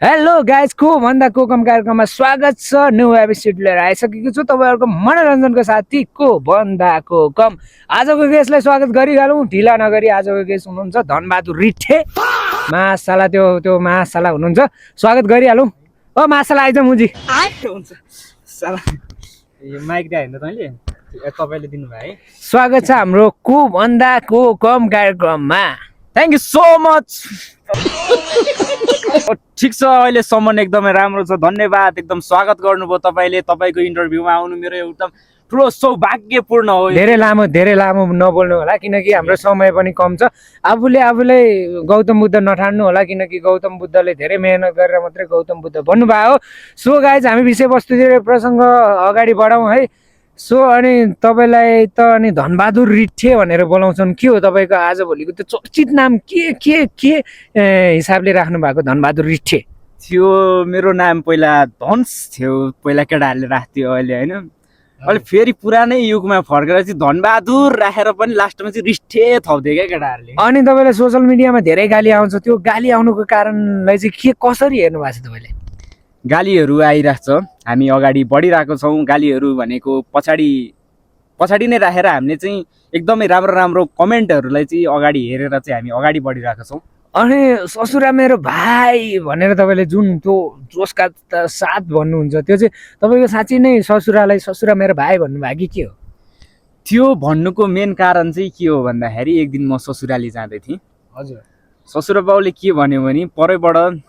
Hello guys को भन्दा को कम कार्यक्रममा स्वागत छ। न्यू एपिसोड लिएर आइसकेको छु तपाईँहरूको मनोरञ्जनको साथी को भन्दा को कम। आजको गेस्टलाई स्वागत गरिहालौँ, ढिला नगरी। आजको गेस्ट हुनुहुन्छ धनबहादुर रिट्ठे, महाशाला त्यो महाशाला हुनुहुन्छ। स्वागत गरिहालौँ। ओ महाशाला आइज मुजी हुन्छ साला यो माइक दिए हैन तैँले तपाईले दिनुभयो है। स्वागत छ हाम्रो को भन्दा को कम कार्यक्रममा। Thank you so much. ठिक छ, अहिलेसम्म एकदमै राम्रो छ, धन्यवाद। एकदम स्वागत गर्नुभयो तपाईँले। तपाईँको इन्टरभ्यूमा आउनु मेरो एकदम ठुलो सौभाग्यपूर्ण हो। धेरै लामो नबोल्नु होला किनकि हाम्रो समय पनि कम छ। आफूले गौतम बुद्ध नठान्नु होला किनकि गौतम बुद्धले धेरै मेहनत गरेर मात्रै गौतम बुद्ध बन्नुभयो हो। सो गाइज हामी विषयवस्तुतिर प्रसङ्ग अगाडि बढाउँ है। सो अनि तपाईँलाई त अनि धनबहादुर रिट्ठे भनेर बोलाउँछन्, के हो तपाईँको आजभोलिको त्यो चर्चित नाम के हिसाबले राख्नु भएको धनबहादुर रिट्ठे? थियो मेरो नाम पहिला धन्स थियो, पहिला केटाहरूले राख्थ्यो। अहिले होइन, अहिले फेरि पुरानै युगमा फर्केर चाहिँ धनबहादुर राखेर पनि लास्टमा चाहिँ रिट्ठे थप्दियो क्या केटाहरूले। अनि तपाईँलाई सोसियल मिडियामा धेरै गाली आउँछ, त्यो गाली आउनुको कारणलाई चाहिँ कसरी हेर्नु भएको छ तपाईँले? गालीहरू आइरहेको छ, हामी अगाडि बढिरहेको छौँ। गालीहरू भनेको पछाडि नै राखेर हामीले चाहिँ एकदमै राम्रो कमेन्टहरूलाई चाहिँ अगाडि हेरेर चाहिँ हामी अगाडि बढिरहेको छौँ। अनि ससुरा मेरो भाइ भनेर तपाईँले जुन त्यो जोसका साथ भन्नुहुन्छ, त्यो चाहिँ तपाईँको साँच्ची नै ससुरा मेरो भाइ भन्नुभयो कि के हो? त्यो भन्नुको मेन कारण चाहिँ के हो भन्दाखेरि एक दिन म ससुराली जाँदै थिएँ। हजुर, ससुरा बाउले के भन्यो भने परैबाट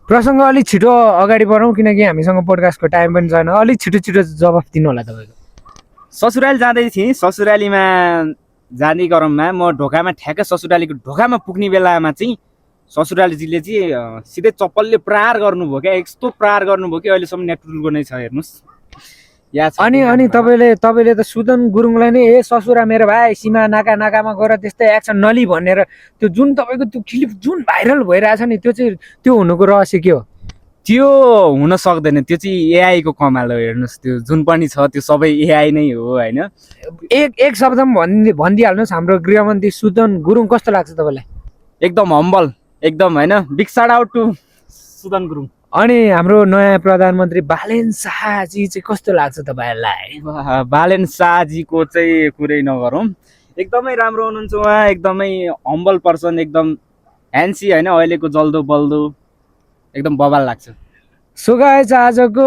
प्रसङ्ग अलिक छिटो अगाडि बढाउँ किनकि हामीसँग पोडकास्टको टाइम पनि छैन। अलिक छिटो जवाफ दिनु होला तपाईँको। ससुराली जाँदै थिएँ। ससुरालीमा जाने क्रममा म ढोकामा ठ्याक्कै ससुरालीको ढोकामा पुग्ने बेलामा चाहिँ ससुरालीजीले चाहिँ सिधै चप्पलले प्रहार गर्नुभयो क्या। यस्तो प्रहार गर्नुभयो कि अहिलेसम्म नेटुलको नै छ, हेर्नुहोस् या छ। अनि तपाईँले त सुदन गुरुङलाई नै ए ससुरा मेरो भाइ सीमा नाकामा गएर त्यस्तै एक्सन नली भनेर त्यो जुन तपाईँको त्यो क्लिप जुन भाइरल भइरहेछ नि, त्यो हुनुको रहस्य के हो? त्यो हुन सक्दैन, त्यो चाहिँ एआईको कमाल हो। हेर्नुहोस् त्यो जुन पनि छ त्यो सबै एआई नै हो होइन। एक शब्दमा भनिदिइहाल्नुहोस्, हाम्रो गृहमन्त्री सुदन गुरुङ कस्तो लाग्छ तपाईँलाई? एकदम हम्बल, एकदम होइन। Big shout out to Sudan Gurung. अनि हाम्रो नयाँ प्रधानमन्त्री बालेन शाहजी चाहिँ कस्तो लाग्छ तपाईँहरूलाई? बालेन शाहजीको चाहिँ कुरै नगरौँ, एकदमै राम्रो हुनुहुन्छ उहाँ। एकदमै हम्बल पर्सन, एकदम ह्यान्सी होइन। अहिलेको जल्दो बल्दो एकदम बवाल लाग्छ। सो गाइज आजको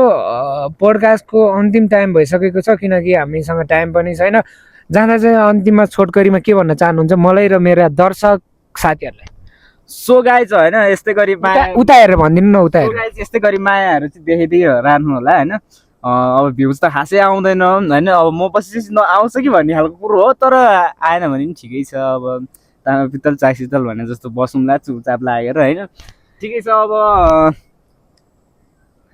पोडकास्टको अन्तिम टाइम भइसकेको छ किनकि हामीसँग टाइम पनि छैन। जाँदा चाहिँ अन्तिममा छोटकरीमा के भन्न चाहनुहुन्छ मलाई र मेरा दर्शक साथीहरूलाई? सो गाइज होइन, यस्तै गरी उता हेरेर भनिदिनु न। उता गाइज यस्तै गरी मायाहरू चाहिँ देखिदिइरहनु होला होइन। अब भ्युज त खासै आउँदैन होइन। अब म पछि आउँछ कि भन्ने खालको कुरो हो, तर आएन भने पनि ठिकै छ। अब तामा पित्तल चाकसितल भने जस्तो बसौँला चुपचाप लागेर होइन। ठिकै छ अब।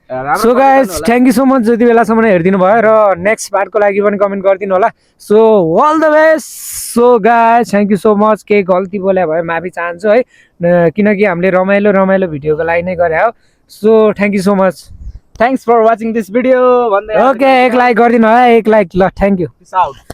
So guys thank you so much जति बेलासम्म हेरिदिनु भयो र नेक्स्ट पार्टको लागि पनि कमेन्ट गरिदिनु होला। So all the best. So guys thank you so much. केही गल्ती बोले भए माफी चाहन्छु है किनकि हामीले रमाइलो भिडियोको लागि नै गरे हो। So thank you so much. Thanks for watching this video भन्दै ओके, एक लाइक गरिदिनु है, एक लाइक। ल थ्याङ्क यू। Piece out.